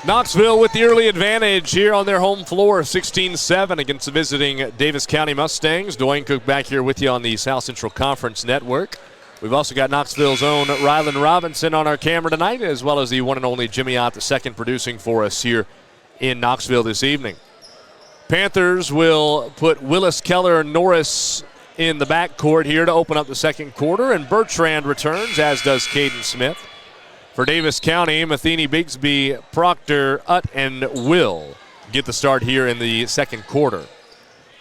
Knoxville with the early advantage here on their home floor, 16-7 against the visiting Davis County Mustangs. Dewayne Cook back here with you on the South Central Conference Network. We've also got Knoxville's own Rylan Robinson on our camera tonight, as well as the one and only Jimmy Ott II producing for us here in Knoxville this evening. Panthers will put Willis, Keller, and Norris in the backcourt here to open up the second quarter, and Bertrand returns, as does Caden Smith. For Davis County, Matheny, Bigsby, Proctor, Utt, and Will get the start here in the second quarter.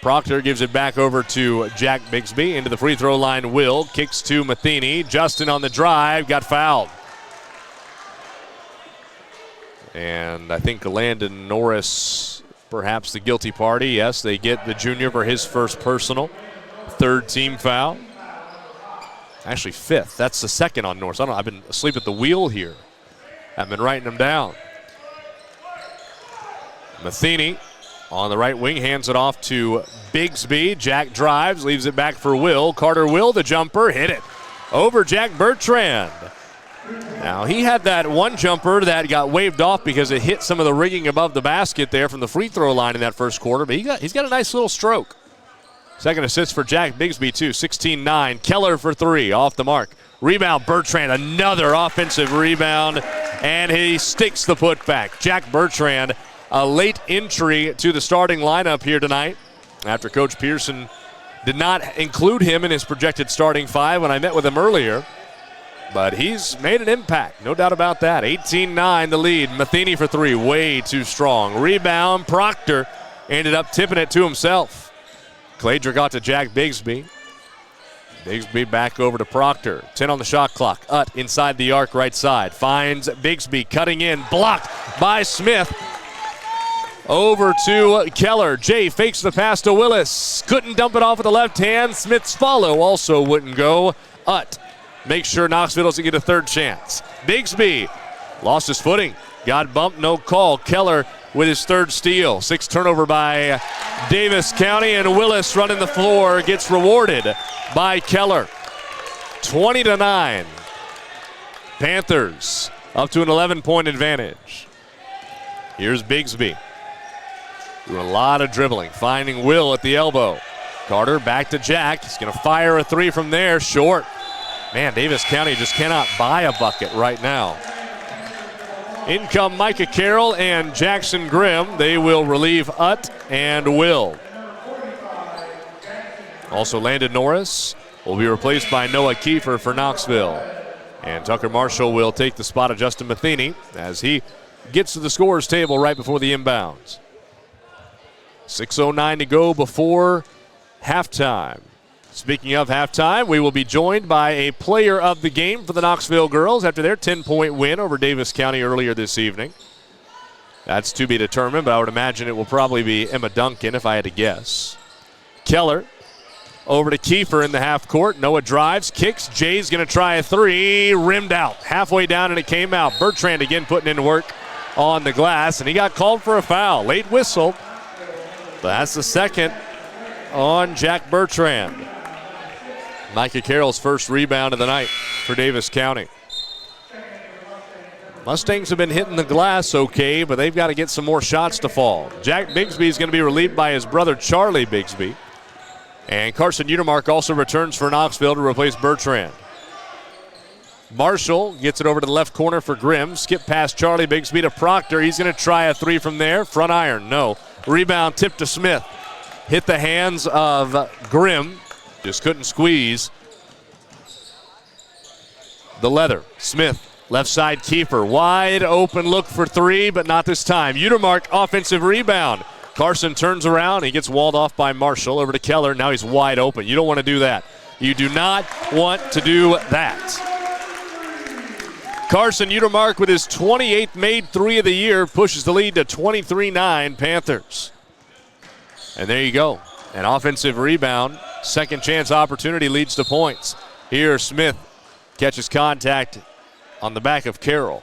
Proctor gives it back over to Jack Bigsby. Into the free throw line, Will kicks to Matheny. Justin on the drive, got fouled. And I think Landon Norris, perhaps the guilty party. Yes, they get the junior for his first personal. Third team foul. Actually fifth. That's the second on Norris. I've been asleep at the wheel here. I've been writing them down. Matheny on the right wing hands it off to Bigsby. Jack drives, leaves it back for Will. Carter Will, the jumper, hit it over Jack Bertrand. Now, he had that one jumper that got waved off because it hit some of the rigging above the basket there from the free throw line in that first quarter, but he's got a nice little stroke. Second assist for Jack Bigsby, too. 16-9. Keller for three, off the mark. Rebound, Bertrand, another offensive rebound, and he sticks the putback. Jack Bertrand, a late entry to the starting lineup here tonight after Coach Pearson did not include him in his projected starting five when I met with him earlier. But he's made an impact, no doubt about that. 18-9 the lead. Matheny for three, way too strong. Rebound, Proctor ended up tipping it to himself. Cladrick got to Jack Bigsby. Bigsby back over to Proctor. 10 on the shot clock. Utt inside the arc right side. Finds Bigsby cutting in. Blocked by Smith. Over to Keller. Jay fakes the pass to Willis. Couldn't dump it off with the left hand. Smith's follow also wouldn't go. Utt makes sure Knoxville doesn't get a third chance. Bigsby lost his footing. Got bumped, no call. Keller with his third steal. Sixth turnover by Davis County, and Willis running the floor gets rewarded by Keller. 20-9. Panthers up to an 11-point advantage. Here's Bigsby. Doing a lot of dribbling, finding Will at the elbow. Carter back to Jack. He's going to fire a three from there, short. Man, Davis County just cannot buy a bucket right now. In come Micah Carroll and Jackson Grimm. They will relieve Utt and Will. Also Landon Norris will be replaced by Noah Kiefer for Knoxville. And Tucker Marshall will take the spot of Justin Matheny as he gets to the scorer's table right before the inbounds. 6:09 to go before halftime. Speaking of halftime, we will be joined by a player of the game for the Knoxville girls after their 10-point win over Davis County earlier this evening. That's to be determined, but I would imagine it will probably be Emma Duncan if I had to guess. Keller over to Kiefer in the half court. Noah drives, kicks. Jay's going to try a three. Rimmed out. Halfway down and it came out. Bertrand again putting in work on the glass, and he got called for a foul. Late whistle. But that's the second on Jack Bertrand. Micah Carroll's first rebound of the night for Davis County. Mustangs have been hitting the glass okay, but they've got to get some more shots to fall. Jack Bigsby is going to be relieved by his brother Charlie Bigsby. And Carson Utermark also returns for Knoxville to replace Bertrand. Marshall gets it over to the left corner for Grimm. Skip past Charlie Bigsby to Proctor. He's going to try a three from there. Front iron, no. Rebound tip to Smith. Hit the hands of Grimm. Just couldn't squeeze. The leather. Smith, left side Kiefer. Wide open look for three, but not this time. Utermark, offensive rebound. Carson turns around. He gets walled off by Marshall over to Keller. Now he's wide open. You don't want to do that. You do not want to do that. Carson Utermark with his 28th made three of the year pushes the lead to 23-9 Panthers. And there you go. An offensive rebound. Second chance opportunity leads to points. Here Smith catches contact on the back of Carroll.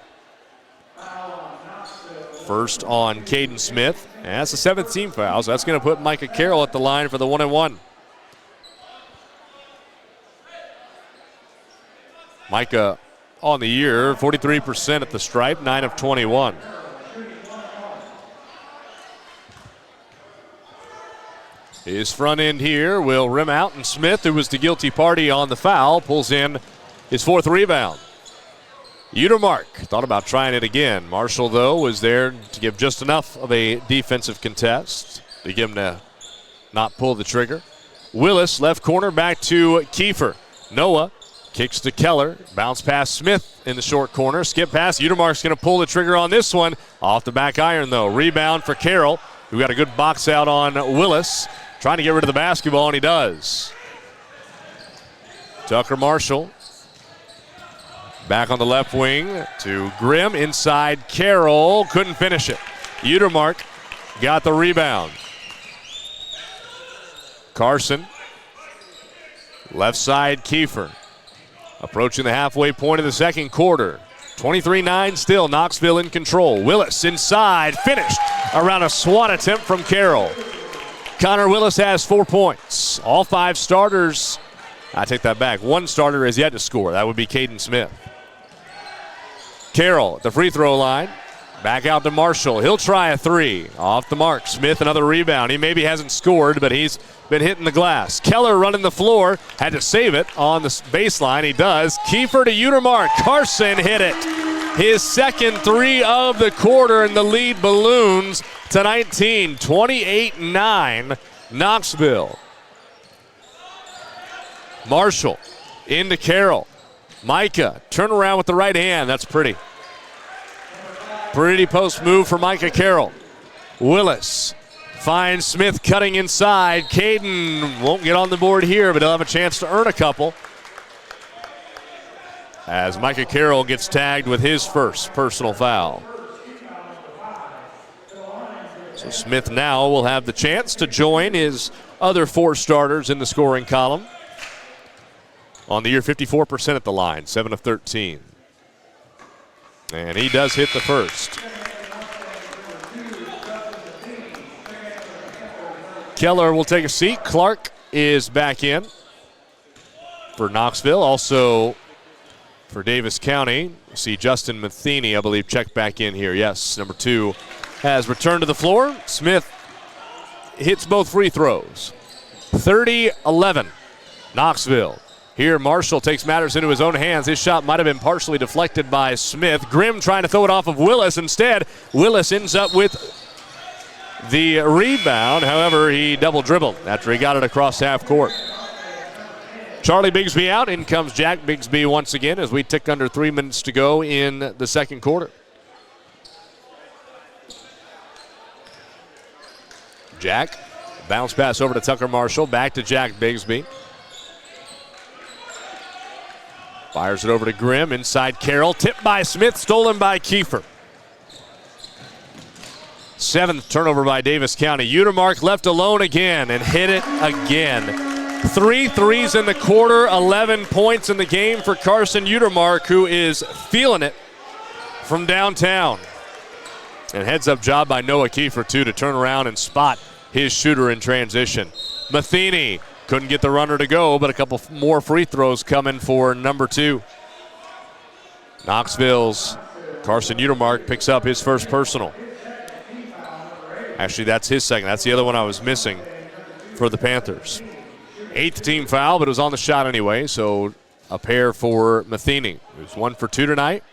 First on Caden Smith. And that's the seventh team foul, so that's going to put Micah Carroll at the line for the 1-and-1. Micah on the year, 43% at the stripe, 9 of 21. His front end here will rim out, and Smith, who was the guilty party on the foul, pulls in his 4th rebound. Utermark thought about trying it again. Marshall, though, was there to give just enough of a defensive contest to get him to not pull the trigger. Willis, left corner, back to Kiefer. Noah kicks to Keller. Bounce past Smith in the short corner. Skip pass. Utermark's going to pull the trigger on this one. Off the back iron, though. Rebound for Carroll, who got a good box out on Willis. Trying to get rid of the basketball, and he does. Tucker Marshall back on the left wing to Grimm. Inside Carroll. Couldn't finish it. Utermark got the rebound. Carson. Left side Kiefer. Approaching the halfway point of the second quarter. 23-9 still. Knoxville in control. Willis inside. Finished around a swat attempt from Carroll. Connor Willis has 4 points. All 5 starters, I take that back. 1 starter has yet to score. That would be Caden Smith. Carroll at the free throw line. Back out to Marshall. He'll try a 3. Off the mark. Smith another rebound. He maybe hasn't scored, but he's been hitting the glass. Keller running the floor. Had to save it on the baseline. He does. Kiefer to Utermark. Carson hit it. His second 3 of the quarter, and the lead balloons to 19. 28-9 Knoxville. Marshall into Carroll. Micah, turn around with the right hand. That's pretty. Pretty post move for Micah Carroll. Willis finds Smith cutting inside. Caden won't get on the board here, but he'll have a chance to earn a couple, as Micah Carroll gets tagged with his first personal foul. So Smith now will have the chance to join his other 4 starters in the scoring column. On the year, 54% at the line, 7 of 13. And he does hit the first. Keller will take a seat. Clark is back in for Knoxville. Also for Davis County, we see Justin Matheny, I believe, checked back in here. Yes, number 2 has returned to the floor. Smith hits both free throws. 30-11, Knoxville. Here, Marshall takes matters into his own hands. His shot might have been partially deflected by Smith. Grimm trying to throw it off of Willis. Instead, Willis ends up with the rebound. However, he double dribbled after he got it across half court. Charlie Bigsby out. In comes Jack Bigsby once again as we tick under 3 minutes to go in the second quarter. Jack, bounce pass over to Tucker Marshall. Back to Jack Bigsby. Fires it over to Grimm. Inside Carroll. Tipped by Smith. Stolen by Kiefer. 7th turnover by Davis County. Utermark left alone again and hit it again. 3 threes in the quarter. 11 points in the game for Carson Utermark, who is feeling it from downtown. And heads-up job by Noah Kiefer, too, to turn around and spot his shooter in transition. Matheny couldn't get the runner to go, but a couple more free throws coming for number 2. Knoxville's Carson Utermark picks up his first personal. Actually, that's his second. That's the other one I was missing for the Panthers. 8th team foul, but it was on the shot anyway, so a pair for Matheny, who's 1 for 2 tonight.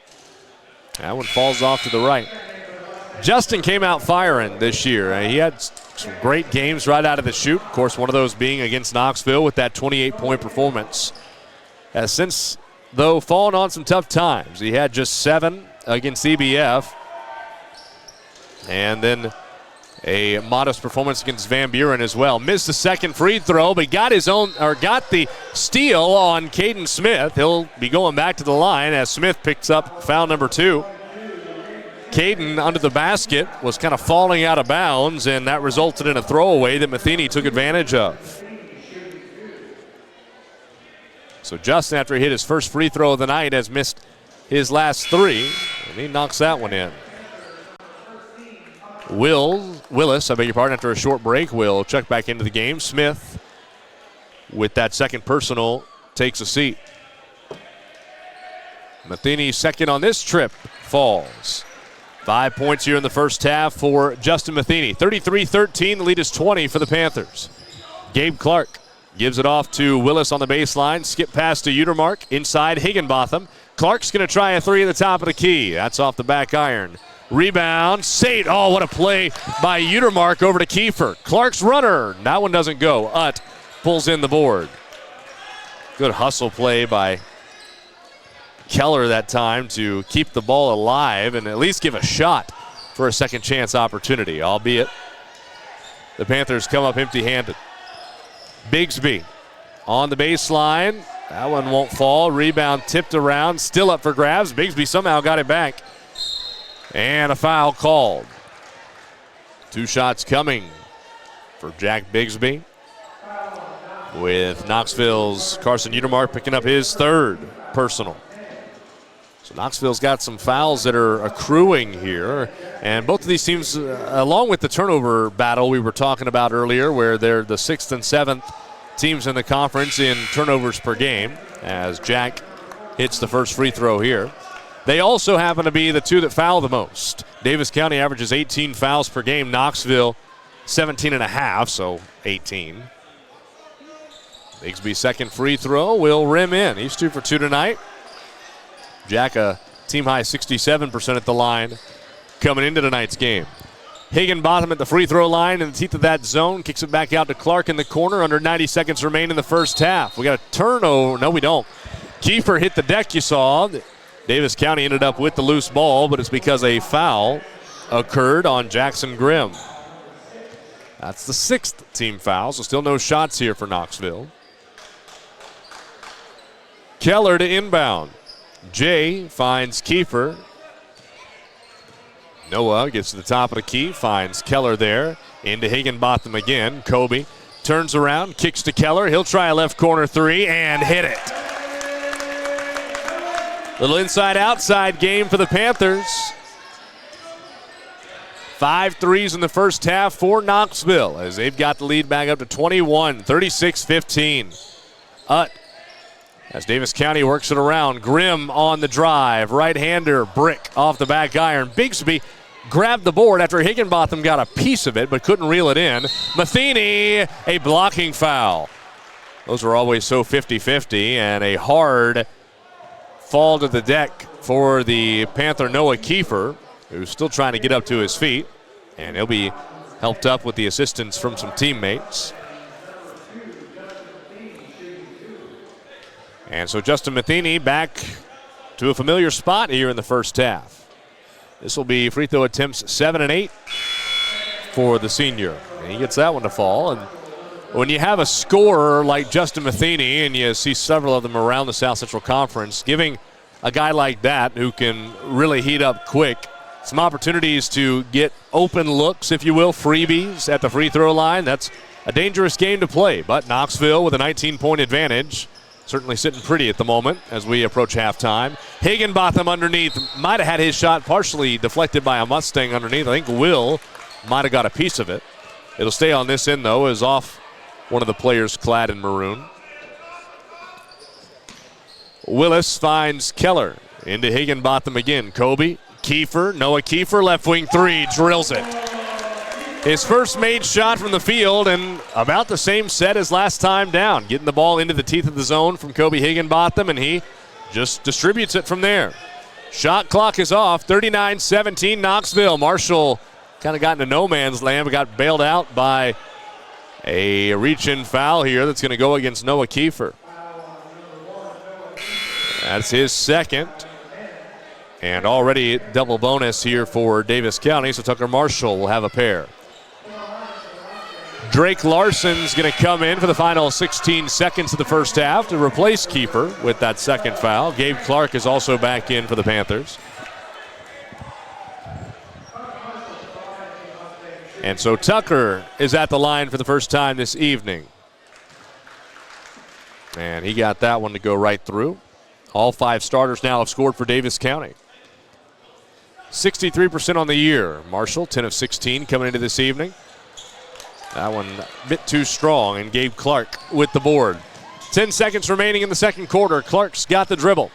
That one falls off to the right. Justin came out firing this year. He had some great games right out of the chute. Of course, one of those being against Knoxville with that 28-point performance. Has since, though, fallen on some tough times. He had just 7 against EBF. And then a modest performance against Van Buren as well. Missed the second free throw, but got the steal on Caden Smith. He'll be going back to the line as Smith picks up foul number 2. Caden under the basket was kind of falling out of bounds, and that resulted in a throwaway that Matheny took advantage of. So Justin, after he hit his first free throw of the night, has missed his last 3, and he knocks that one in. Willis, I beg your pardon, after a short break, will check back into the game. Smith, with that second personal, takes a seat. Matheny's second on this trip falls. 5 points here in the first half for Justin Matheny. 33-13, the lead is 20 for the Panthers. Gabe Clark gives it off to Willis on the baseline. Skip pass to Utermark. Inside Higginbotham. Clark's going to try a three at the top of the key. That's off the back iron. Rebound. Sate. Oh, what a play by Utermark over to Kiefer. Clark's runner. That one doesn't go. Utt pulls in the board. Good hustle play by Keller that time to keep the ball alive and at least give a shot for a second chance opportunity, albeit the Panthers come up empty-handed. Bigsby on the baseline. That one won't fall. Rebound tipped around, still up for grabs. Bigsby somehow got it back. And a foul called. 2 shots coming for Jack Bigsby, with Knoxville's Carson Utermark picking up his 3rd personal. So Knoxville's got some fouls that are accruing here. And both of these teams, along with the turnover battle we were talking about earlier, where they're the 6th and 7th teams in the conference in turnovers per game, as Jack hits the first free throw here. They also happen to be the 2 that foul the most. Davis County averages 18 fouls per game. Knoxville, 17.5, so 18. Bigsby's second free throw will rim in. He's 2 for 2 tonight. Jack, a team-high 67% at the line coming into tonight's game. Higginbotham at the free throw line in the teeth of that zone. Kicks it back out to Clark in the corner. Under 90 seconds remain in the first half. We got a turnover. No, we don't. Kiefer hit the deck, you saw. Davis County ended up with the loose ball, but it's because a foul occurred on Jackson Grimm. That's the 6th team foul, so still no shots here for Knoxville. Keller to inbound. Jay finds Kiefer. Noah gets to the top of the key, finds Keller there. Into Higginbotham again. Kobe turns around, kicks to Keller. He'll try a left corner 3 and hit it. Little inside-outside game for the Panthers. 5 threes in the first half for Knoxville, as they've got the lead back up to 21, 36-15. Utt, as Davis County works it around. Grimm on the drive. Right-hander, brick off the back iron. Bigsby grabbed the board after Higginbotham got a piece of it but couldn't reel it in. Matheny, a blocking foul. Those are always so 50-50, and a hard fall to the deck for the Panther Noah Kiefer, who's still trying to get up to his feet, and he'll be helped up with the assistance from some teammates. And so Justin Matheny back to a familiar spot here in the first half. This will be free throw attempts 7 and 8 for the senior. And he gets that one to fall. And when you have a scorer like Justin Matheny, and you see several of them around the South Central Conference, giving a guy like that who can really heat up quick some opportunities to get open looks, if you will, freebies at the free throw line, that's a dangerous game to play. But Knoxville with a 19-point advantage, certainly sitting pretty at the moment as we approach halftime. Higginbotham underneath, might have had his shot partially deflected by a Mustang underneath. I think Will might have got a piece of it. It'll stay on this end, though, as off one of the players clad in maroon. Willis finds Keller. Into Higginbotham again. Kobe, Kiefer, Noah Kiefer, left wing 3, drills it. His first made shot from the field, and about the same set as last time down. Getting the ball into the teeth of the zone from Kobe Higginbotham, and he just distributes it from there. Shot clock is off, 39-17 Knoxville. Marshall kind of got into no man's land, but got bailed out by a reach-in foul here that's going to go against Noah Kiefer. That's his second. And already double bonus here for Davis County, so Tucker Marshall will have a pair. Drake Larson's going to come in for the final 16 seconds of the first half to replace Kiefer with that second foul. Gabe Clark is also back in for the Panthers. And so Tucker is at the line for the first time this evening. And he got that one to go right through. All 5 starters now have scored for Davis County. 63% on the year. Marshall, 10 of 16 coming into this evening. That one a bit too strong, and Gabe Clark with the board. 10 seconds remaining in the second quarter. Clark's got the dribble.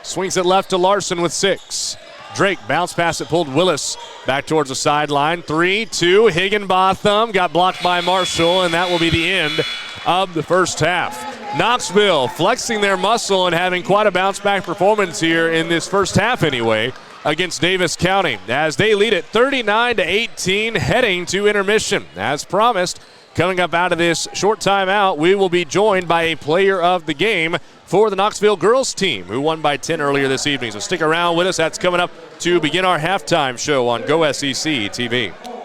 Swings it left to Larson with 6. Drake bounce pass it, pulled Willis back towards the sideline. 3-2, Higginbotham got blocked by Marshall, and that will be the end of the first half. Knoxville flexing their muscle and having quite a bounce back performance here in this first half anyway against Davis County as they lead it 39-18 heading to intermission. As promised, coming up out of this short timeout, we will be joined by a player of the game for the Knoxville girls team who won by 10 earlier this evening. So stick around with us. That's coming up to begin our halftime show on Go SEC TV.